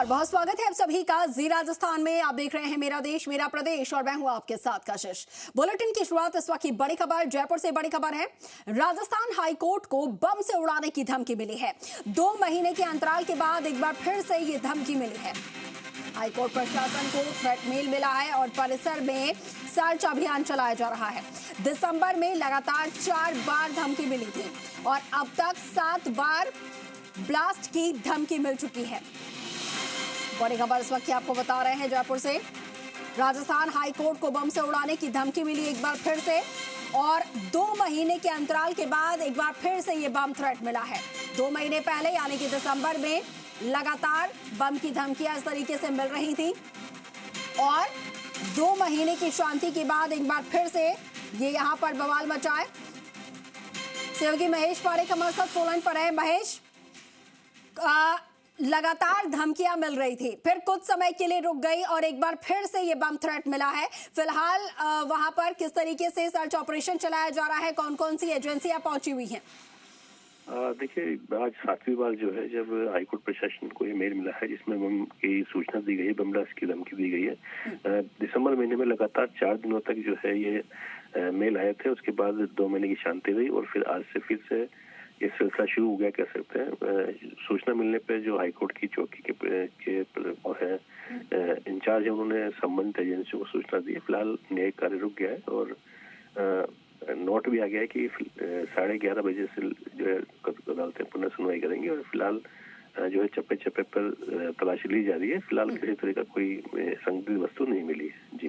नमस्कार, बहुत स्वागत है आप सभी का जी राजस्थान में। आप देख रहे हैं मेरा देश मेरा प्रदेश और मैं हूं आपके साथ कशिश। बुलेटिन की शुरुआत इस वक्त की बड़ी खबर जयपुर से। बड़ी खबर है, राजस्थान हाईकोर्ट को बम से उड़ाने की धमकी मिली है। 2 महीने के अंतराल के बाद एक बार फिर से ये धमकी मिली है। हाईकोर्ट प्रशासन को थ्रेट मेल मिला है और परिसर में सर्च अभियान चलाया जा रहा है। दिसंबर में लगातार 4 बार धमकी मिली थी और अब तक 7 बार ब्लास्ट की धमकी मिल चुकी है। बड़ी खबर इस वक्त आपको बता रहे हैं जयपुर से। राजस्थान हाईकोर्ट को बम से उड़ाने की धमकी मिली एक बार फिर से और 2 महीने के अंतराल के बाद एक बार फिर से ये बम थ्रेट मिला है। 2 महीने पहले यानी कि दिसंबर में लगातार बम की धमकियां इस तरीके से मिल रही थी और 2 महीने की शांति के बाद एक बार फिर से ये यहाँ पर बवाल मचा है। सहयोगी महेश पारेख हमारे साथ फोन पर है। महेश, लगातार धमकियां मिल रही थी, फिर कुछ समय के लिए रुक गई और एक बार फिर से ये बम थ्रेट मिला है। फिलहाल वहां पर किस तरीके से सर्च ऑपरेशन चलाया जा रहा है, कौन कौन सी एजेंसियां पहुंची हुई हैं? देखिए, आज 7वीं बार जो है जब हाईकोर्ट प्रशासन को ये मेल मिला है जिसमें बम की सूचना दी गई है, बम ब्लास्ट की धमकी दी गई है। दिसंबर महीने में लगातार 4 दिनों तक जो है ये मेल आए थे। उसके बाद 2 महीने की शांति रही और फिर आज से फिर से ये सिलसिला शुरू हो गया कह सकते हैं। सूचना मिलने पे जो हाईकोर्ट की चौकी के है इंचार्ज है, उन्होंने संबंधित एजेंसियों को सूचना दी है। फिलहाल न्यायिक कार्य रुक गया है और नोट भी आ गया है कि 11:30 बजे से जो है अदालतें पुनः सुनवाई करेंगी और फिलहाल जो है चप्पे चप्पे पर तलाशी ली जा रही है। फिलहाल किसी तरह का कोई संदिग्ध वस्तु नहीं मिली है। जी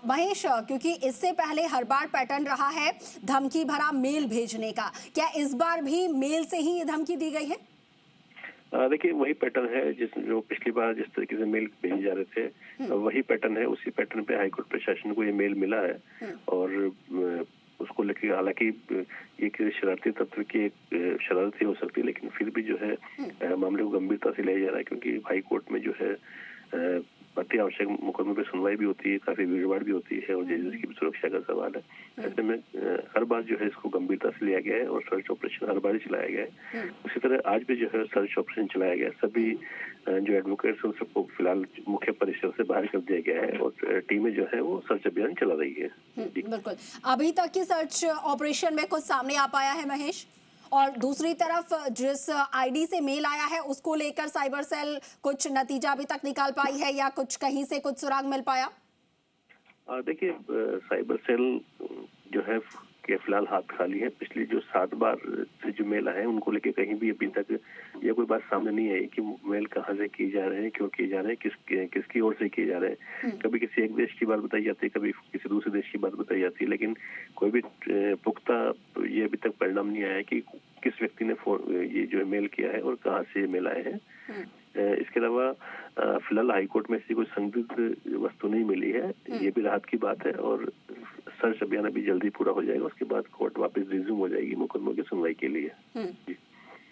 महेश, क्योंकि इससे पहले हर बार पैटर्न रहा है धमकी भरा मेल भेजने का, क्या इस बार भी मेल से ही ये धमकी दी गई है? देखिए, वही पैटर्न है जो पिछली बार जिस तरीके से मेल भेजे जा रहे थे वही पैटर्न है। उसी पैटर्न पे हाईकोर्ट प्रशासन को ये मेल मिला है और उसको लेकर हालांकि ये किसी शरारती तत्व की एक शरारत ही हो सकती है, लेकिन फिर भी जो है मामले को गंभीरता से लिया जा रहा है क्योंकि हाईकोर्ट में जो है अति आवश्यक मुकदमे पे सुनवाई भी होती है, काफी भीड़भाड़ भी होती है और जजेस की सुरक्षा का सवाल है। ऐसे में हर बार जो है इसको गंभीरता से लिया गया है और सर्च ऑपरेशन हर बार ही चलाया गया है। उसी तरह आज भी जो है सर्च ऑपरेशन चलाया गया है। सभी जो एडवोकेट्स हैं उन सबको फिलहाल मुख्य परिसर से बाहर कर दिया गया है और टीमें जो है वो सर्च अभियान चला रही है। बिल्कुल, अभी तक की सर्च ऑपरेशन में कुछ सामने आ पाया है महेश? और दूसरी तरफ जिस आईडी से मेल आया है उसको लेकर साइबर सेल कुछ नतीजा अभी तक निकाल पाई है या कुछ कहीं से कुछ सुराग मिल पाया? देखिए, साइबर सेल जो है के फिलहाल हाथ खाली है। पिछली जो 7 बार से जो मेल आए हैं उनको लेके कहीं भी अभी तक ये कोई बात सामने नहीं आई कि मेल कहाँ से किए जा रहे हैं, क्यों किए जा रहे हैं, किसकी ओर से किए जा रहे हैं। कभी किसी एक देश की बात बताई जाती है, कभी किसी दूसरे देश की बात बताई जाती है, लेकिन कोई भी पुख्ता ये अभी तक परिणाम नहीं आया कि किस व्यक्ति ने ये जो मेल किया है और कहाँ से मेल आए हैं। इसके अलावा फिलहाल हाईकोर्ट में ऐसी कोई संदिग्ध वस्तु नहीं मिली है, ये भी राहत की बात है और सर्च अभियान अभी जल्दी पूरा हो जाएगा। उसके बाद कोर्ट वापस रिज्यूम हो जाएगी मुकदमों की सुनवाई के लिए।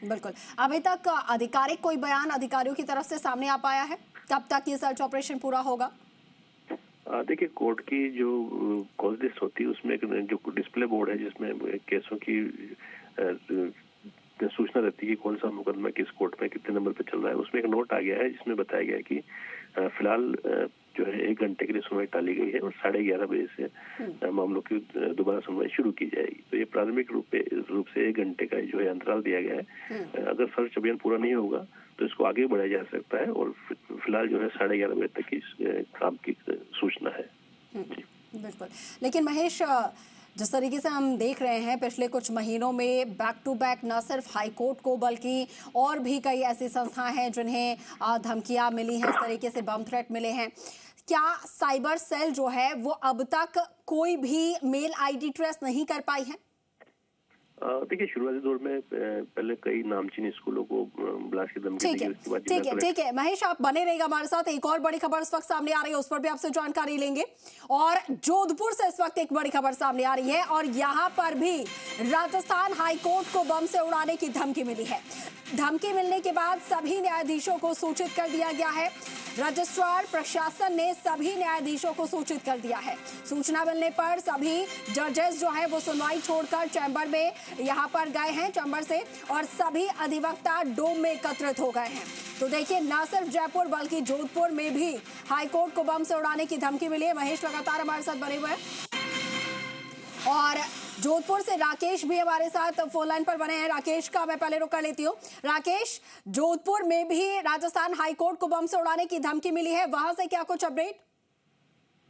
बिल्कुल, अभी तक आधिकारिक कोई बयान अधिकारियों की तरफ से सामने आ पाया है? कब तक ये सर्च ऑपरेशन पूरा होगा? देखिए, कोर्ट की जो कॉज लिस्ट होती है उसमें जो डिस्प्ले बोर्ड है जिसमें केसों की सूचना रहती है कि कौन सा मुकदमा किस कोर्ट में कितने नंबर पे चल रहा है, उसमें एक नोट आ गया है जिसमें बताया गया है कि फिलहाल जो है 1 घंटे के लिए सुनवाई टाली गई है और 11:30 बजे से मामलों की दोबारा सुनवाई शुरू की जाएगी। तो ये प्रारंभिक रूप से 1 घंटे का जो है अंतराल दिया गया है। अगर सर्च अभियान पूरा नहीं होगा तो इसको आगे बढ़ाया जा सकता है और फिलहाल जो है 11:30 बजे तक की काम की सूचना है। बिल्कुल, लेकिन महेश, जिस तरीके से हम देख रहे हैं पिछले कुछ महीनों में बैक टू बैक न सिर्फ हाईकोर्ट को बल्कि और भी कई ऐसी संस्थाएं हैं जिन्हें धमकियां मिली हैं, इस तरीके से बम थ्रेट मिले हैं। क्या साइबर सेल जो है वो अब तक कोई भी मेल आईडी ट्रेस नहीं कर पाई है? देखिए, शुरुआती दौर में पहले कई नामचीन स्कूलों को ब्लास्ट की धमकी दी गई। ठीक है महेश, आप बने रहिएगा हमारे साथ। एक और बड़ी खबर इस वक्त सामने आ रही है, उस पर भी आपसे जानकारी लेंगे। और जोधपुर से इस वक्त एक बड़ी खबर सामने आ रही है और यहाँ पर भी राजस्थान हाईकोर्ट को बम से उड़ाने की धमकी मिली है। धमकी मिलने के बाद सभी न्यायाधीशों को सूचित कर दिया गया है। रजिस्ट्रार प्रशासन ने सभी न्यायाधीशों को सूचित कर दिया है। सूचना मिलने पर सभी जजेस जो है वो सुनवाई छोड़कर चैम्बर में यहाँ पर गए हैं चैम्बर से और सभी अधिवक्ता डोम में एकत्रित हो गए हैं। तो देखिए, न सिर्फ जयपुर बल्कि जोधपुर में भी हाईकोर्ट को बम से उड़ाने की धमकी मिली है। महेश लगातार हमारे साथ बने हुए हैं और जोधपुर से राकेश भी हमारे साथ फोन लाइन पर बने हैं। राकेश का मैं पहले रुक कर लेती हूँ। राकेश, जोधपुर में भी राजस्थान हाईकोर्ट को बम से उड़ाने की धमकी मिली है, वहां से क्या कुछ अपडेट?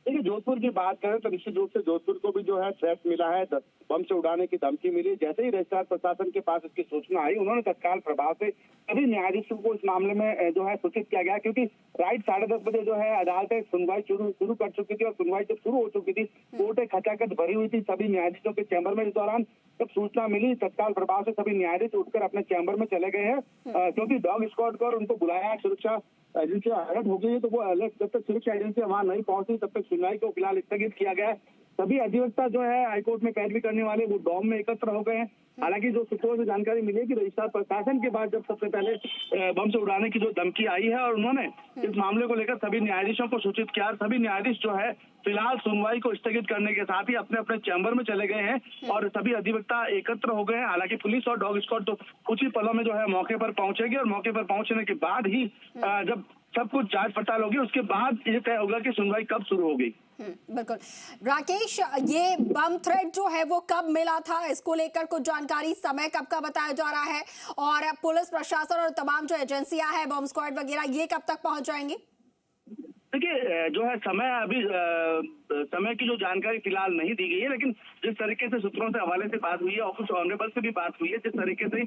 देखिए, जोधपुर की बात करें तो निश्चित रूप से जोधपुर को भी जो है थ्रेट मिला है, बम से उड़ाने की धमकी मिली। जैसे ही रजिस्ट्रार प्रशासन के पास इसकी सूचना आई, उन्होंने तत्काल प्रभाव से सभी न्यायाधीशों को इस मामले में जो है सूचित किया गया, क्योंकि राइट 10:30 बजे जो है अदालतें सुनवाई शुरू कर चुकी थी और सुनवाई जब शुरू हो चुकी थी, कोर्टें खचाखच भरी हुई थी सभी न्यायाधीशों के चैम्बर में। इस दौरान जब सूचना मिली, तत्काल प्रभाव से सभी न्यायाधीश उठकर अपने चैम्बर में चले गए हैं, क्योंकि डॉग स्क्वाड को उनको बुलाया, सुरक्षा एजेंसी अलर्ट हो गई है, तो वो अलर्ट जब तक सुरक्षा एजेंसी वहां नहीं पहुंची तब तक सुनवाई को फिलहाल स्थगित किया गया है। सभी अधिवक्ता जो है हाईकोर्ट में पैरवी करने वाले वो डॉम में एकत्र हो गए हैं। हालांकि जो सूत्रों से जानकारी मिली है कि रजिस्ट्रार प्रशासन के बाद जब सबसे पहले बम से उड़ाने की जो धमकी आई है और उन्होंने इस मामले को लेकर सभी न्यायाधीशों को सूचित किया, सभी न्यायाधीश जो है फिलहाल सुनवाई को स्थगित करने के साथ ही अपने अपने चैम्बर में चले गए हैं और सभी अधिवक्ता एकत्र हो गए हैं। हालांकि पुलिस और डॉग स्क्वाड तो कुछ ही पलों में जो है मौके पर पहुंचेगी और मौके पर पहुंचने के बाद ही जब सब कुछ जांच पड़ताल होगी, उसके बाद ये तय होगा कि सुनवाई कब शुरू होगी। बिल्कुल। राकेश, ये बम थ्रेट जो है वो कब मिला था, इसको लेकर कुछ जानकारी, समय कब का बताया जा रहा है और पुलिस प्रशासन और तमाम जो एजेंसियां हैं, बम स्क्वाड वगैरह, ये कब तक पहुंच जाएंगी? देखिए, जो है समय की जो जानकारी फिलहाल नहीं दी गई है, लेकिन जिस तरीके से सूत्रों से हवाले से बात हुई है और कुछ ऑनरेबल से भी बात हुई है, जिस तरीके से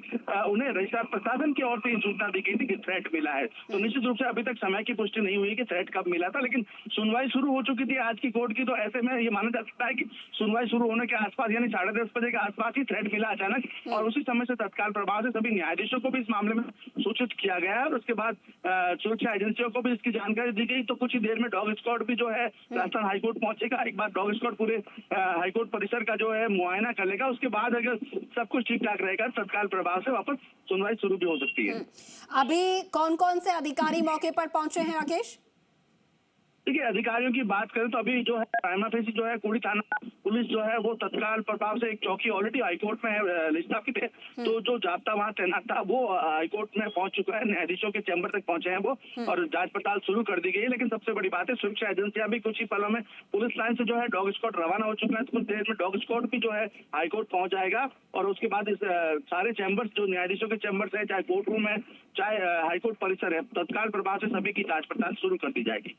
उन्हें रजिस्ट्रार प्रशासन की ओर से ये सूचना दी गई थी कि थ्रेट मिला है, तो निश्चित रूप से अभी तक समय की पुष्टि नहीं हुई कि थ्रेट कब मिला था। लेकिन सुनवाई शुरू हो चुकी थी आज की कोर्ट की, तो ऐसे में ये माना जा सकता है कि सुनवाई शुरू होने के आसपास यानी 10:30 बजे के आसपास ही थ्रेट मिला अचानक, और उसी समय से तत्काल प्रभाव से सभी न्यायाधीशों को भी इस मामले में सूचित किया गया है और उसके बाद सुरक्षा एजेंसियों को भी इसकी जानकारी दी गई। तो कुछ ही देर में डॉग स्क्वाड भी जो है राजस्थान हाईकोर्ट पहुंचेगा। एक बार डॉग स्क्वाड पूरे हाईकोर्ट परिसर का जो है मुआयना कर लेगा, उसके बाद अगर सब कुछ ठीक ठाक रहेगा तत्काल प्रभाव से वापस सुनवाई शुरू भी हो सकती है। अभी कौन कौन से अधिकारी मौके पर पहुंचे हैं राकेश? देखिए, अधिकारियों की बात करें तो अभी जो है प्राइमा फेसी जो है कुड़ी थाना पुलिस जो है वो तत्काल प्रभाव से एक चौकी ऑलरेडी हाईकोर्ट में स्थापित है, तो जो जाब्ता वहां तैनात था वो हाईकोर्ट में पहुंच चुका है, न्यायाधीशों के चैम्बर तक पहुंचे हैं वो, और जांच पड़ताल शुरू कर दी गई है। लेकिन सबसे बड़ी बात है, सुरक्षा एजेंसियां भी कुछ ही पलों में पुलिस लाइन से जो है डॉग स्क्वाड रवाना हो चुका है, तो कुछ देर में डॉग स्क्वाड भी जो है हाईकोर्ट पहुंच जाएगा और उसके बाद इस सारे चैम्बर जो न्यायाधीशों के चैम्बर है, चाहे कोर्ट रूम है, चाहे हाईकोर्ट परिसर है, तत्काल प्रभाव से सभी की जांच पड़ताल शुरू कर दी जाएगी।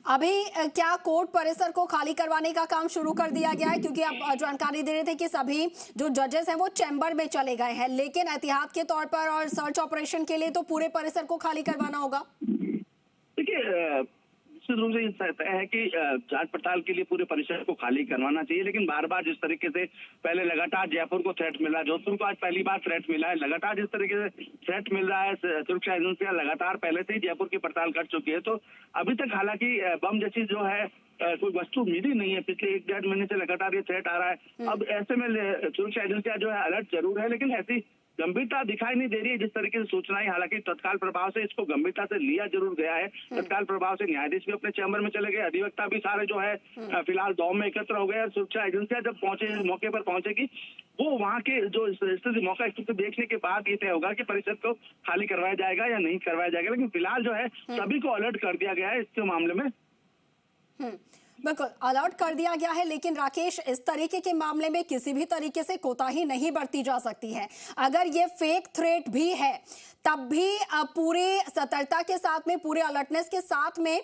अभी क्या कोर्ट परिसर को खाली करवाने का काम शुरू कर दिया गया है? क्योंकि आप जानकारी दे रहे थे कि सभी जो जजेस हैं वो चैम्बर में चले गए हैं, लेकिन एहतियात के तौर पर और सर्च ऑपरेशन के लिए तो पूरे परिसर को खाली करवाना होगा। देखिए, निश्चित रूप से ये तय है कि जांच पड़ताल के लिए पूरे परिसर को खाली करवाना चाहिए, लेकिन बार बार जिस तरीके से पहले लगातार जयपुर को थ्रेट मिला, जोधपुर को आज पहली बार थ्रेट मिला है, लगातार जिस तरीके से थ्रेट मिल रहा है, सुरक्षा एजेंसियां लगातार पहले से ही जयपुर की पड़ताल कर चुकी है, तो अभी तक हालांकि बम जैसी जो है कोई वस्तु मिली नहीं है। पिछले 1-1.5 महीने से लगातार ये थ्रेट आ रहा है। अब ऐसे में सुरक्षा एजेंसियां जो है अलर्ट जरूर है, लेकिन ऐसी गंभीरता दिखाई नहीं दे रही है जिस तरीके से सूचनाएं। हालांकि तत्काल प्रभाव से इसको गंभीरता से लिया जरूर गया है। तत्काल प्रभाव से न्यायाधीश भी अपने चैम्बर में चले गए, अधिवक्ता भी सारे जो है फिलहाल डॉम में एकत्र हो गए। सुरक्षा एजेंसियां जब मौके पर पहुंचेगी, वो वहां के जो स्थिति मौका स्थिति देखने के बाद ये तय होगा कि परिसर को खाली करवाया जाएगा या नहीं करवाया जाएगा। लेकिन फिलहाल जो है सभी को अलर्ट कर दिया गया है इसके मामले में। बिल्कुल अलर्ट कर दिया गया है, लेकिन राकेश, इस तरीके के मामले में किसी भी तरीके से कोताही नहीं बरती जा सकती है। अगर ये फेक थ्रेट भी है तब भी पूरे सतर्कता के साथ में, पूरे अलर्टनेस के साथ में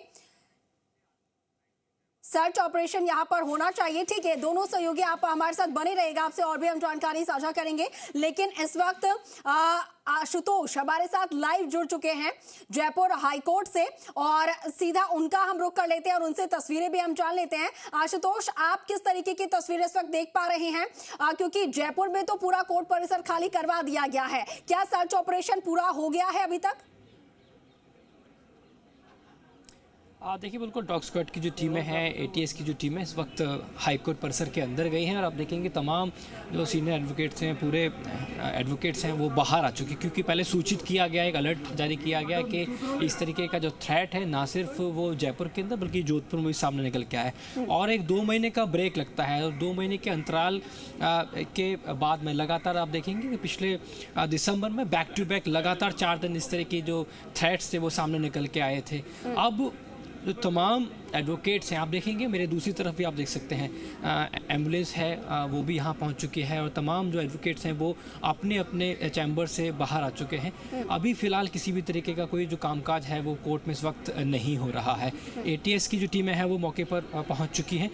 सर्च ऑपरेशन यहां पर होना चाहिए। ठीक है, दोनों सहयोगी आप हमारे साथ बने रहेगा, आपसे और भी हम जानकारी साझा करेंगे। लेकिन इस वक्त आशुतोष हमारे साथ लाइव जुड़ चुके हैं जयपुर हाईकोर्ट से, और सीधा उनका हम रुख कर लेते हैं और उनसे तस्वीरें भी हम जान लेते हैं। आशुतोष, आप किस तरीके की तस्वीरें इस वक्त देख पा रहे हैं? क्योंकि जयपुर में तो पूरा कोर्ट परिसर खाली करवा दिया गया है, क्या सर्च ऑपरेशन पूरा हो गया है अभी तक? देखिए बिल्कुल डॉग स्क्वाड की जो टीमें हैं, एटीएस की जो टीम है इस वक्त हाईकोर्ट परिसर के अंदर गई हैं और आप देखेंगे तमाम जो सीनियर एडवोकेट्स हैं, पूरे एडवोकेट्स हैं वो बाहर आ चुके हैं, क्योंकि पहले सूचित किया गया, एक अलर्ट जारी किया गया कि इस तरीके का जो थ्रेट है ना सिर्फ वो जयपुर के अंदर बल्कि जोधपुर में भी सामने निकल के आया है। और एक 2 महीने का ब्रेक लगता है और 2 महीने के अंतराल के बाद में लगातार आप देखेंगे कि पिछले दिसंबर में बैक टू बैक लगातार 4 दिन इस तरह की जो थ्रेट्स थे वो सामने निकल के आए थे। अब जो तमाम एडवोकेट्स हैं आप देखेंगे, मेरे दूसरी तरफ भी आप देख सकते हैं एम्बुलेंस है वो भी यहाँ पहुँच चुकी है और तमाम जो एडवोकेट्स हैं वो अपने अपने चैम्बर से बाहर आ चुके हैं। अभी फ़िलहाल किसी भी तरीके का कोई जो कामकाज है वो कोर्ट में इस वक्त नहीं हो रहा है। एटीएस की जो टीमें हैं वो मौके पर पहुँच चुकी हैं।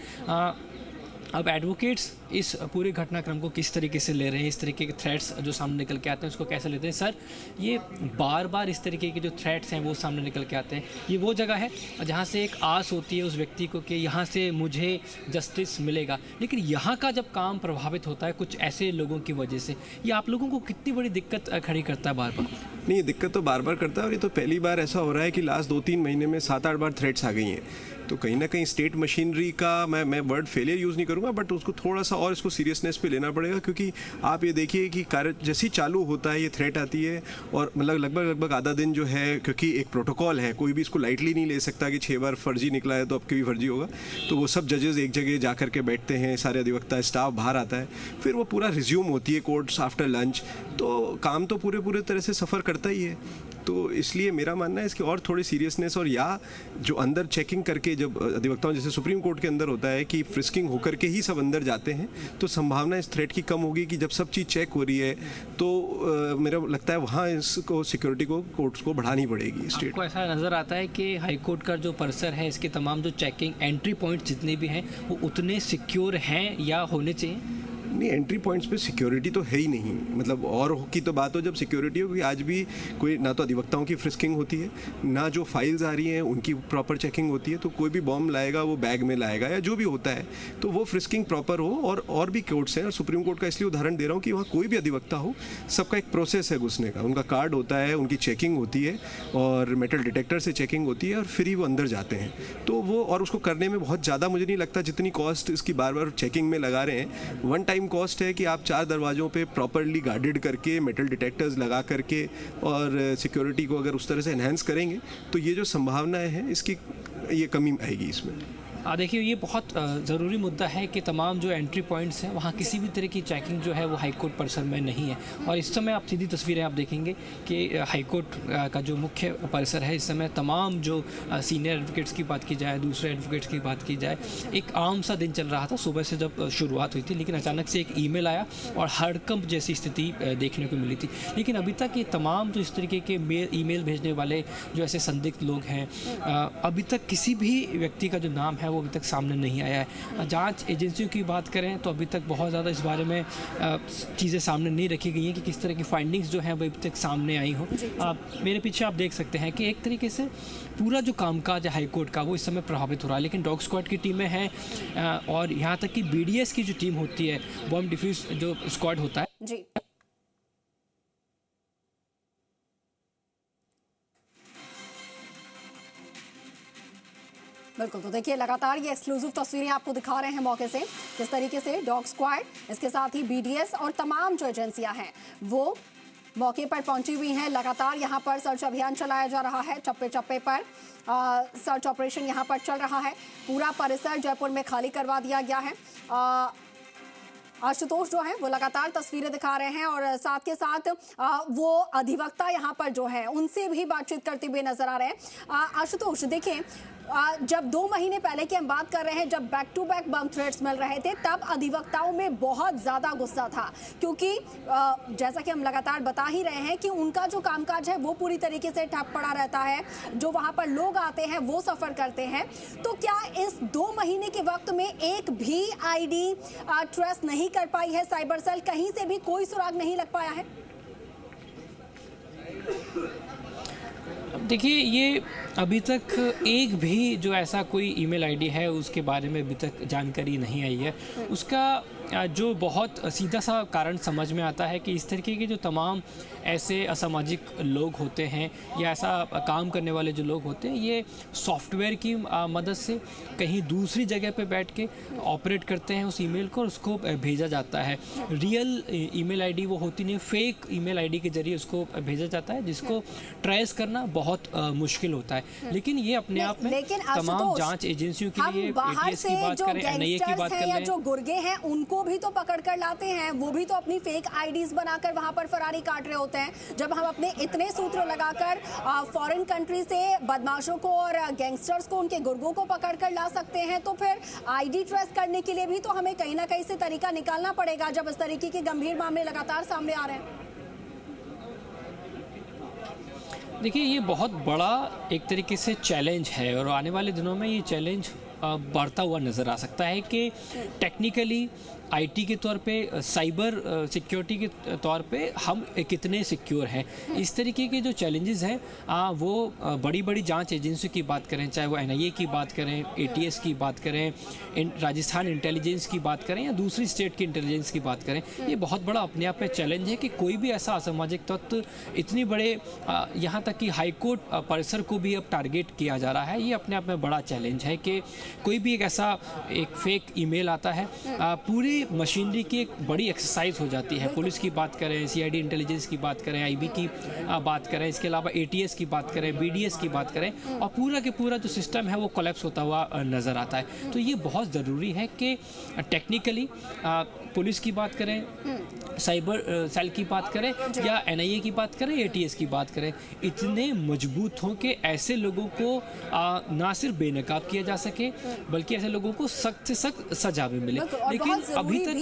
अब एडवोकेट्स इस पूरे घटनाक्रम को किस तरीके से ले रहे हैं, इस तरीके के थ्रेट्स जो सामने निकल के आते हैं उसको कैसे लेते हैं। सर, ये बार बार इस तरीके के जो थ्रेट्स हैं वो सामने निकल के आते हैं, ये वो जगह है जहाँ से एक आस होती है उस व्यक्ति को कि यहाँ से मुझे जस्टिस मिलेगा, लेकिन यहाँ का जब काम प्रभावित होता है कुछ ऐसे लोगों की वजह से, ये आप लोगों को कितनी बड़ी दिक्कत खड़ी करता है बार बार? नहीं, ये दिक्कत तो बार बार करता है और ये तो पहली बार ऐसा हो रहा है कि लास्ट 2-3 महीने में 7-8 बार थ्रेट्स आ गई हैं। तो कहीं ना कहीं स्टेट मशीनरी का मैं वर्ड फेलियर यूज़ नहीं करूँगा, बट उसको थोड़ा सा और इसको सीरियसनेस पे लेना पड़ेगा, क्योंकि आप ये देखिए कि कार्य जैसे ही चालू होता है ये थ्रेट आती है और मतलब लगभग आधा दिन जो है, क्योंकि एक प्रोटोकॉल है, कोई भी इसको लाइटली नहीं ले सकता कि 6 बार फर्जी निकला है तो अब भी फर्जी होगा। तो वो सब जजेस एक जगह जा कर के बैठते हैं, सारे अधिवक्ता स्टाफ बाहर आता है, फिर वो पूरा रिज्यूम होती है कोर्ट्स आफ्टर लंच, तो काम तो पूरे तरह से सफ़र करता ही है। तो इसलिए मेरा मानना है इसकी और थोड़ी सीरियसनेस, और या जो अंदर चेकिंग करके जब अधिवक्ताओं जैसे सुप्रीम कोर्ट के अंदर होता है कि फ्रिस्किंग होकर के ही सब अंदर जाते हैं, तो संभावना इस थ्रेट की कम होगी कि जब सब चीज़ चेक हो रही है तो मेरा लगता है वहाँ इसको सिक्योरिटी को कोर्ट्स को बढ़ानी पड़ेगी। स्टेट को ऐसा नज़र आता है कि हाईकोर्ट का जो परिसर है इसके तमाम जो चेकिंग एंट्री पॉइंट जितने भी हैं वो उतने सिक्योर हैं या होने चाहिए? नहीं, एंट्री पॉइंट्स पे सिक्योरिटी तो है ही नहीं, मतलब और की तो बात हो जब सिक्योरिटी हो, क्योंकि आज भी कोई ना तो अधिवक्ताओं की फ्रिस्किंग होती है, ना जो फाइल्स आ रही हैं उनकी प्रॉपर चेकिंग होती है। तो कोई भी बॉम्ब लाएगा वो बैग में लाएगा या जो भी होता है, तो वो फ्रिस्किंग प्रॉपर हो। और भी कोर्ट्स हैं, और सुप्रीम कोर्ट का इसलिए उदाहरण दे रहा हूँ कि वहाँ कोई भी अधिवक्ता हो, सबका एक प्रोसेस है घुसने का, उनका कार्ड होता है, उनकी चेकिंग होती है और मेटल डिटेक्टर से चेकिंग होती है और फिर ही वो अंदर जाते हैं। तो वो और उसको करने में बहुत ज़्यादा मुझे नहीं लगता जितनी कॉस्ट इसकी बार बार चेकिंग में लगा रहे हैं। वन टाइम कॉस्ट है कि आप 4 दरवाज़ों पे प्रॉपरली गार्डेड करके मेटल डिटेक्टर्स लगा करके और सिक्योरिटी को अगर उस तरह से एनहांस करेंगे तो ये जो संभावनाएं हैं इसकी ये कमी आएगी इसमें। देखिए, ये बहुत ज़रूरी मुद्दा है कि तमाम जो एंट्री पॉइंट्स हैं वहाँ किसी भी तरह की चेकिंग जो है वो हाईकोर्ट परिसर में नहीं है। और इस समय आप सीधी तस्वीरें आप देखेंगे कि हाईकोर्ट का जो मुख्य परिसर है इस समय तमाम जो सीनियर एडवोकेट्स की बात की जाए, दूसरे एडवोकेट्स की बात की जाए, एक आम सा दिन चल रहा था सुबह से जब शुरुआत हुई थी, लेकिन अचानक से एक ईमेल आया और हड़कंप जैसी स्थिति देखने को मिली थी। लेकिन अभी तक ये तमाम जो इस तरीके के ईमेल भेजने वाले जो ऐसे संदिग्ध लोग हैं, अभी तक किसी भी व्यक्ति का जो नाम है वो अभी तक सामने नहीं आया है। जांच एजेंसियों की बात करें तो अभी तक बहुत ज़्यादा इस बारे में चीज़ें सामने नहीं रखी गई हैं कि किस तरह की फाइंडिंग्स जो हैं वो अभी तक सामने आई हो। मेरे पीछे आप देख सकते हैं कि एक तरीके से पूरा जो कामकाज है हाईकोर्ट का वो इस समय प्रभावित हो रहा है, लेकिन डॉग स्क्वाड की टीमें हैं और यहाँ तक कि बीडीएस की जो टीम होती है, बॉम्ब डिफ्यूज जो स्क्वाड होता है जी। बिल्कुल, तो देखिए लगातार ये एक्सक्लूसिव तस्वीरें आपको दिखा रहे हैं मौके से, किस तरीके से डॉग स्क्वाड, इसके साथ ही बीडीएस और तमाम जो एजेंसियां हैं वो मौके पर पहुंची हुई हैं। लगातार यहां पर सर्च अभियान चलाया जा रहा है, चप्पे चप्पे पर सर्च ऑपरेशन यहां पर चल रहा है। पूरा परिसर जयपुर में खाली करवा दिया गया है। आशुतोष जो है वो लगातार तस्वीरें दिखा रहे हैं और साथ के साथ वो अधिवक्ता यहाँ पर जो है उनसे भी बातचीत करते हुए नजर आ रहे हैं। आशुतोष, देखिए जब 2 महीने पहले की हम बात कर रहे हैं, जब back to back bomb threats मिल रहे थे, तब अधिवक्ताओं में बहुत ज़्यादा गुस्सा था, क्योंकि जैसा कि हम लगातार बता ही रहे हैं कि उनका जो कामकाज है वो पूरी तरीके से ठप पड़ा रहता है। जो वहाँ पर लोग आते हैं वो सफ़र करते हैं। तो क्या इस 2 महीने के वक्त में एक भी आईडी ट्रेस नहीं कर पाई है साइबर सेल? कहीं से भी कोई सुराग नहीं लग पाया है? देखिए, ये अभी तक एक भी जो ऐसा कोई ईमेल आईडी है उसके बारे में अभी तक जानकारी नहीं आई है। उसका जो बहुत सीधा सा कारण समझ में आता है कि इस तरीके के जो तमाम ऐसे असामाजिक लोग होते हैं या ऐसा काम करने वाले जो लोग होते हैं, ये सॉफ्टवेयर की मदद से कहीं दूसरी जगह पे बैठ के ऑपरेट करते हैं उस ईमेल को और उसको भेजा जाता है। रियल ईमेल आईडी वो होती नहीं, फेक ईमेल आईडी के जरिए उसको भेजा जाता है, जिसको ट्रेस करना बहुत मुश्किल होता है। लेकिन ये अपने आप में तमाम जांच एजेंसियों के लिए, एटीएस की बात करें, एनआईए की बात कर लें, जो गुर्गे हैं उनको भी तो पकड़ कर लाते हैं, वो भी तो अपनी फेक आईडीज बनाकर वहां पर फरारी काट रहे होते हैं। जब हम अपने इतने सूत्र लगाकर फॉरेन कंट्री से बदमाशों को और गैंगस्टर्स को, उनके गुर्गों को पकड़ कर ला सकते हैं, तो फिर आईडी ट्रेस करने के लिए भी तो हमें कहीं ना कहीं से तरीका निकालना पड़ेगा, जब इस तरीके के गंभीर मामले लगातार सामने आ रहे हैं। देखिए, ये बहुत बड़ा एक तरीके से चैलेंज है और आने वाले दिनों में ये चैलेंज बढ़ता हुआ नज़र आ सकता है कि टेक्निकली आईटी के तौर पे, साइबर सिक्योरिटी के तौर पे हम कितने सिक्योर हैं। इस तरीके के जो चैलेंजेस हैं वो बड़ी बड़ी जांच एजेंसियों की बात करें, चाहे वो एनआईए की बात करें, एटीएस की बात करें, राजस्थान इंटेलिजेंस की बात करें या दूसरी स्टेट की इंटेलिजेंस की बात करें, ये बहुत बड़ा अपने आप में चैलेंज है कि कोई भी ऐसा असामाजिक तत्व इतनी बड़े यहाँ तक कि हाईकोर्ट परिसर को भी अब टारगेट किया जा रहा है। ये अपने आप में बड़ा चैलेंज है कि कोई भी एक ऐसा एक फेक ईमेल आता है, पूरी मशीनरी की एक बड़ी एक्सरसाइज हो जाती है। पुलिस की बात करें, सीआईडी इंटेलिजेंस की बात करें, आईबी की बात करें, इसके अलावा एटीएस की बात करें, बीडीएस की बात करें, और पूरा के पूरा जो सिस्टम है वो कोलैप्स होता हुआ नज़र आता है। तो ये बहुत ज़रूरी है कि टेक्निकली पुलिस की बात करें, साइबर सेल की बात करें या एनआईए की बात करें, एटीएस की बात करें, इतने मजबूत हों कि ऐसे लोगों को ना सिर्फ बेनकाब किया जा सके बल्कि ऐसे लोगों को सख्त से सख्त सजा भी मिले। लेकिन अभी तक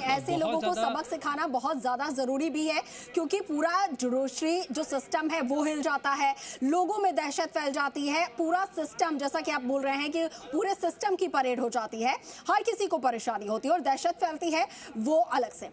ऐसे लोगों को सबक सिखाना बहुत ज्यादा जरूरी भी है, क्योंकि पूरा जुडिशरी जो सिस्टम है वो हिल जाता है, लोगों में दहशत फैल जाती है, पूरा सिस्टम, जैसा कि आप बोल रहे हैं कि पूरे सिस्टम की परेड हो जाती है, हर किसी को परेशानी होती है और दहशत फैलती है वो अलग से।